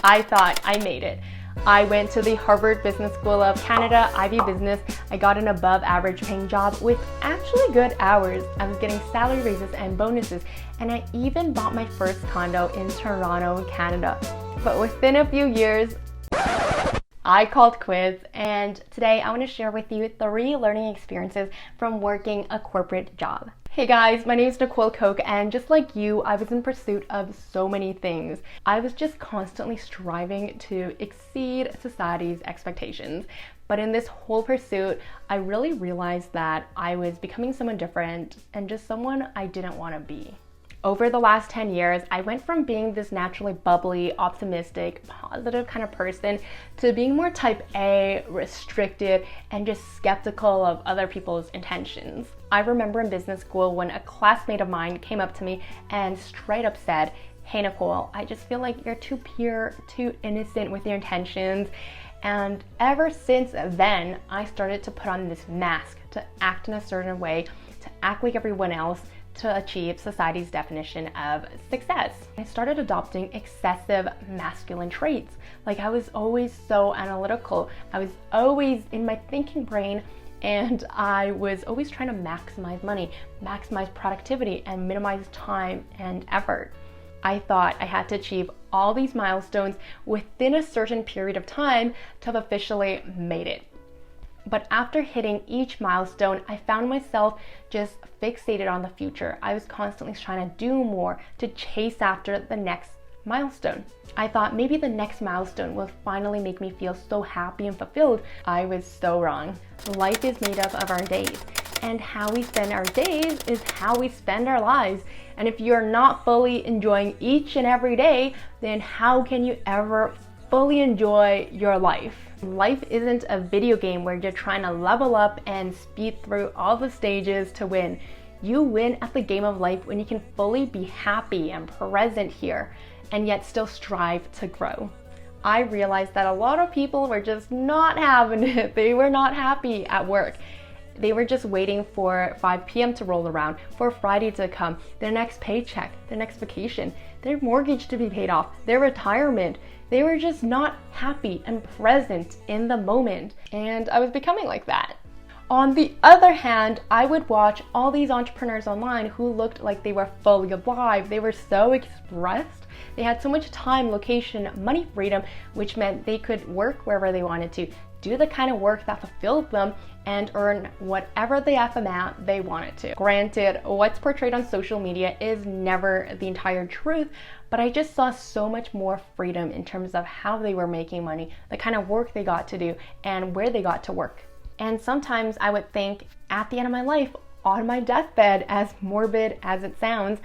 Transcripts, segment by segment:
I thought I made it. I went to the Harvard Business School of Canada, Ivy Business. I got an above average paying job with actually good hours. I was getting salary raises and bonuses, and I even bought my first condo in Toronto, Canada. But within a few years, I called quits, and today I want to share with you 3 learning experiences from working a corporate job. Hey guys, my name is Nicole Koch, and just like you, I was in pursuit of so many things. I was just constantly striving to exceed society's expectations. But in this whole pursuit, I really realized that I was becoming someone different and just someone I didn't want to be. Over the last 10 years, I went from being this naturally bubbly, optimistic, positive kind of person to being more type A, restricted, and just skeptical of other people's intentions. I remember in business school when a classmate of mine came up to me and straight up said, "Hey Nicole, I just feel like you're too pure, too innocent with your intentions." And ever since then, I started to put on this mask, to act in a certain way, to act like everyone else, to achieve society's definition of success. I started adopting excessive masculine traits. Like I was always so analytical. I was always in my thinking brain, and I was always trying to maximize money, maximize productivity, and minimize time and effort. I thought I had to achieve all these milestones within a certain period of time to have officially made it. But after hitting each milestone, I found myself just fixated on the future. I was constantly trying to do more, to chase after the next milestone. I thought maybe the next milestone will finally make me feel so happy and fulfilled. I was so wrong. Life is made up of our days, and how we spend our days is how we spend our lives. And if you're not fully enjoying each and every day, then how can you ever fully enjoy your life? Life isn't a video game where you're trying to level up and speed through all the stages to win. You win at the game of life when you can fully be happy and present here, and yet still strive to grow. I realized that a lot of people were just not having it. They were not happy at work. They were just waiting for 5 p.m. to roll around, for Friday to come, their next paycheck, their next vacation, their mortgage to be paid off, their retirement. They were just not happy and present in the moment, and I was becoming like that. On the other hand, I would watch all these entrepreneurs online who looked like they were fully alive. They were so expressed. They had so much time, location, money freedom, which meant they could work wherever they wanted to, do the kind of work that fulfilled them, and earn whatever the F amount they wanted to. Granted, what's portrayed on social media is never the entire truth, but I just saw so much more freedom in terms of how they were making money, the kind of work they got to do, and where they got to work. And sometimes I would think at the end of my life, on my deathbed, as morbid as it sounds,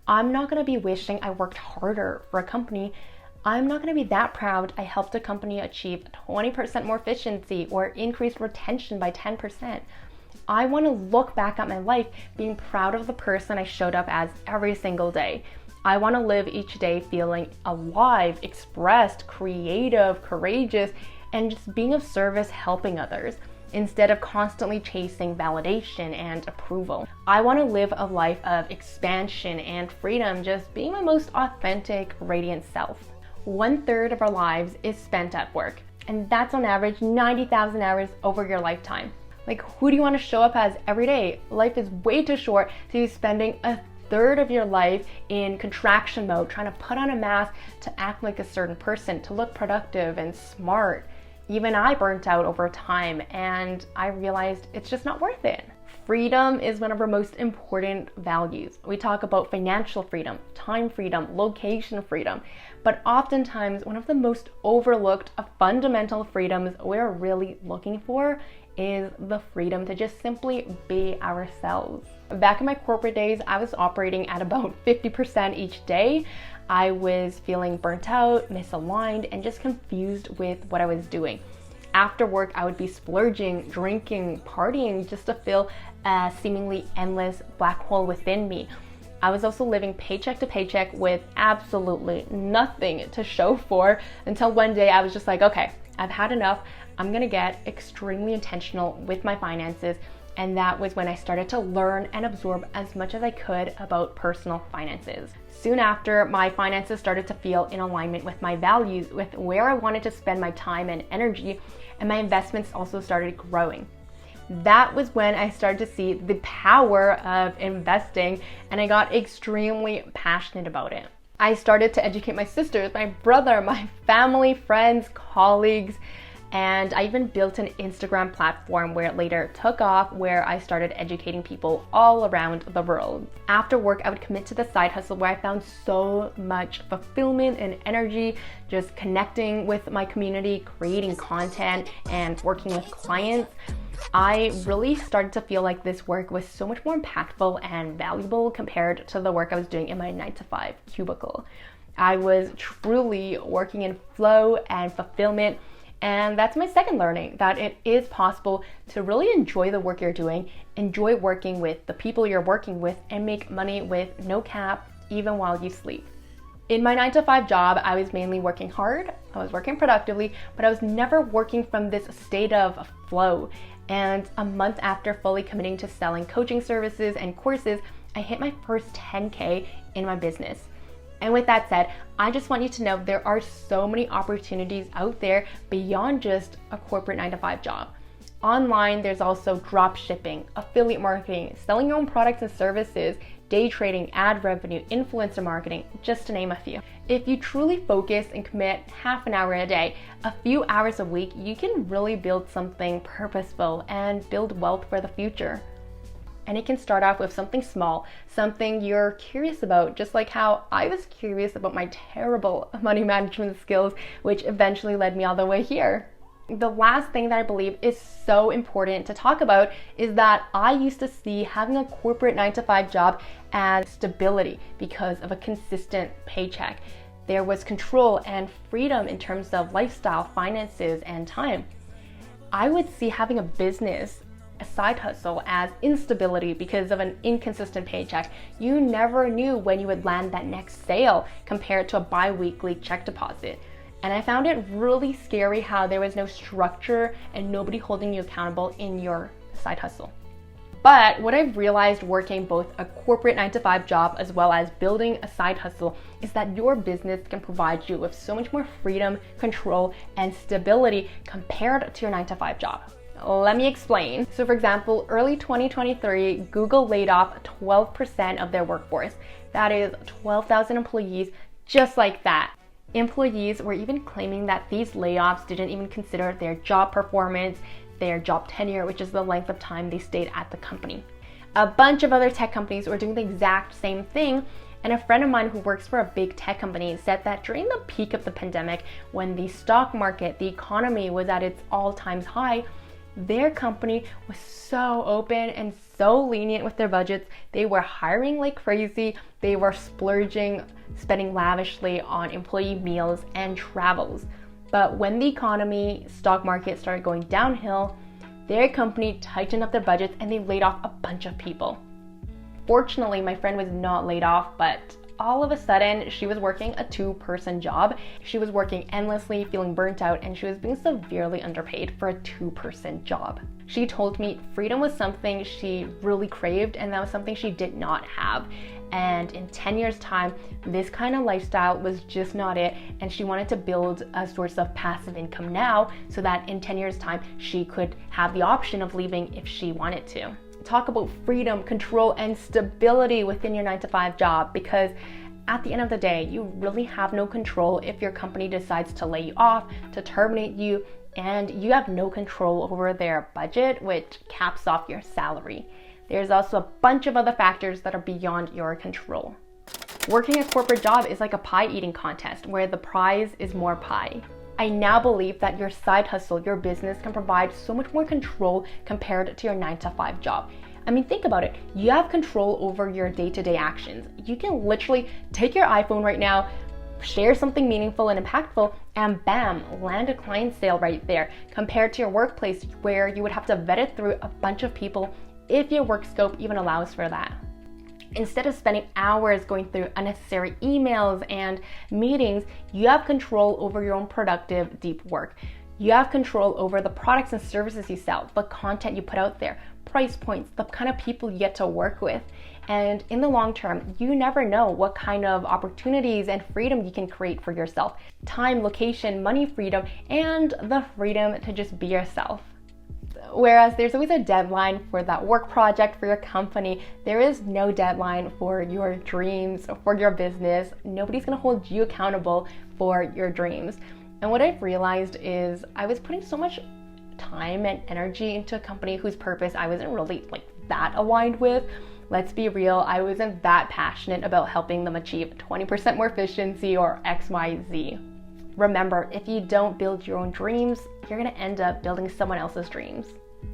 I'm not gonna be wishing I worked harder for a company. I'm not going to be that proud I helped a company achieve 20% more efficiency or increased retention by 10%. I want to look back at my life being proud of the person I showed up as every single day. I want to live each day feeling alive, expressed, creative, courageous, and just being of service, helping others, instead of constantly chasing validation and approval. I want to live a life of expansion and freedom, just being my most authentic, radiant self. 1/3 of our lives is spent at work, and that's on average 90,000 hours over your lifetime. Like, who do you want to show up as every day? Life is way too short to be spending 1/3 of your life in contraction mode, trying to put on a mask to act like a certain person, to look productive and smart. Even I burnt out over time, and I realized it's just not worth it. Freedom is one of our most important values. We talk about financial freedom, time freedom, location freedom, but oftentimes one of the most overlooked fundamental freedoms we're really looking for is the freedom to just simply be ourselves. Back in my corporate days, I was operating at about 50% each day. I was feeling burnt out, misaligned, and just confused with what I was doing. After work, I would be splurging, drinking, partying just to fill a seemingly endless black hole within me. I was also living paycheck to paycheck with absolutely nothing to show for, until one day I was just like, okay, I've had enough. I'm gonna get extremely intentional with my finances. And that was when I started to learn and absorb as much as I could about personal finances. Soon after, my finances started to feel in alignment with my values, with where I wanted to spend my time and energy, and my investments also started growing. That was when I started to see the power of investing, and I got extremely passionate about it. I started to educate my sisters, my brother, my family, friends, colleagues, and I even built an Instagram platform where it later took off, where I started educating people all around the world. After work, I would commit to the side hustle where I found so much fulfillment and energy, just connecting with my community, creating content, and working with clients. I really started to feel like this work was so much more impactful and valuable compared to the work I was doing in my 9-to-5 cubicle. I was truly working in flow and fulfillment. And that's my second learning, that it is possible to really enjoy the work you're doing, enjoy working with the people you're working with, and make money with no cap, even while you sleep. In my 9-to-5 job, I was mainly working hard, I was working productively, but I was never working from this state of flow. And a month after fully committing to selling coaching services and courses, I hit my first 10K in my business. And with that said, I just want you to know there are so many opportunities out there beyond just a corporate 9-to-5 job. Online, there's also drop shipping, affiliate marketing, selling your own products and services, day trading, ad revenue, influencer marketing, just to name a few. If you truly focus and commit half an hour a day, a few hours a week, you can really build something purposeful and build wealth for the future. And it can start off with something small, something you're curious about, just like how I was curious about my terrible money management skills, which eventually led me all the way here. The last thing that I believe is so important to talk about is that I used to see having a corporate 9-to-5 job as stability because of a consistent paycheck. There was control and freedom in terms of lifestyle, finances, and time. I would see having a business, a side hustle, as instability because of an inconsistent paycheck. You never knew when you would land that next sale compared to a bi-weekly check deposit. And I found it really scary how there was no structure and nobody holding you accountable in your side hustle. But what I've realized working both a corporate 9-to-5 job as well as building a side hustle is that your business can provide you with so much more freedom, control, and stability compared to your 9-to-5 job. Let me explain. So for example, early 2023, Google laid off 12% of their workforce. That is 12,000 employees, just like that. Employees were even claiming that these layoffs didn't even consider their job performance, their job tenure, which is the length of time they stayed at the company. A bunch of other tech companies were doing the exact same thing. And a friend of mine who works for a big tech company said that during the peak of the pandemic, when the stock market, the economy was at its all-time high, their company was so open and so lenient with their budgets. They were hiring like crazy. They were splurging, spending lavishly on employee meals and travels. But when the economy, stock market started going downhill, their company tightened up their budgets and they laid off a bunch of people. Fortunately, my friend was not laid off, but all of a sudden, she was working a 2-person job. She was working endlessly, feeling burnt out, and she was being severely underpaid for a 2-person job. She told me freedom was something she really craved, and that was something she did not have. And in 10 years' time, this kind of lifestyle was just not it, and she wanted to build a source of passive income now so that in 10 years' time, she could have the option of leaving if she wanted to. Talk about freedom, control, and stability within your 9-to-5 job, because at the end of the day, you really have no control if your company decides to lay you off, to terminate you, and you have no control over their budget, which caps off your salary. There's also a bunch of other factors that are beyond your control. Working a corporate job is like a pie eating contest where the prize is more pie. I now believe that your side hustle, your business, can provide so much more control compared to your 9-to-5 job. I mean, think about it. You have control over your day-to-day actions. You can literally take your iPhone right now, share something meaningful and impactful, and bam, land a client sale right there, compared to your workplace where you would have to vet it through a bunch of people if your work scope even allows for that. Instead of spending hours going through unnecessary emails and meetings, you have control over your own productive, deep work. You have control over the products and services you sell, the content you put out there, price points, the kind of people you get to work with. And in the long term, you never know what kind of opportunities and freedom you can create for yourself. Time, location, money freedom, and the freedom to just be yourself. Whereas there's always a deadline for that work project for your company, there is no deadline for your dreams, for your business. Nobody's gonna hold you accountable for your dreams. And what I've realized is I was putting so much time and energy into a company whose purpose I wasn't really that aligned with. Let's be real, I wasn't that passionate about helping them achieve 20% more efficiency or XYZ. Remember, if you don't build your own dreams, you're gonna end up building someone else's dreams.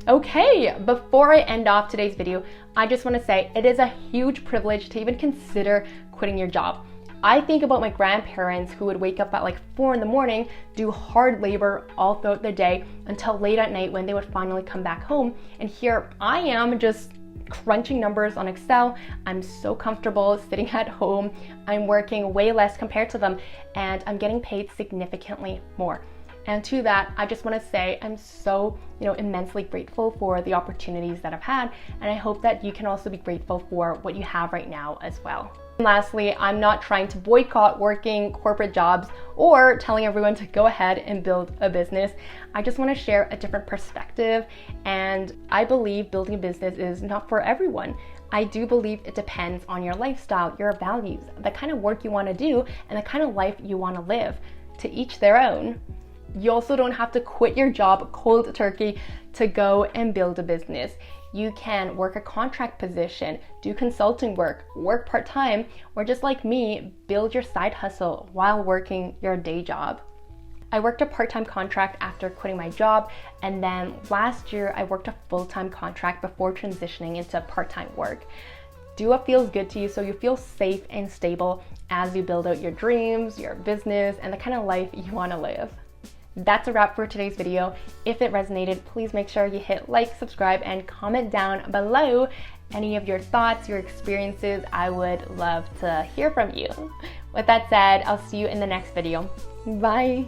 Okay, before I end off today's video, I just wanna say it is a huge privilege to even consider quitting your job. I think about my grandparents who would wake up at 4 in the morning, do hard labor all throughout the day until late at night when they would finally come back home. And here I am just crunching numbers on Excel. I'm so comfortable sitting at home. I'm working way less compared to them, and I'm getting paid significantly more. And to that, I just want to say I'm so, immensely grateful for the opportunities that I've had, and I hope that you can also be grateful for what you have right now as well. And lastly, I'm not trying to boycott working corporate jobs or telling everyone to go ahead and build a business. I just want to share a different perspective, and I believe building a business is not for everyone. I do believe it depends on your lifestyle, your values, the kind of work you want to do, and the kind of life you want to live. To each their own. You also don't have to quit your job cold turkey to go and build a business. You can work a contract position, do consulting work, work part-time, or just like me, build your side hustle while working your day job. I worked a part-time contract after quitting my job, and then last year I worked a full-time contract before transitioning into part-time work. Do what feels good to you so you feel safe and stable as you build out your dreams, your business, and the kind of life you want to live. That's a wrap for today's video. If it resonated, please make sure you hit like, subscribe, and comment down below any of your thoughts, your experiences. I would love to hear from you. With that said, I'll see you in the next video. Bye.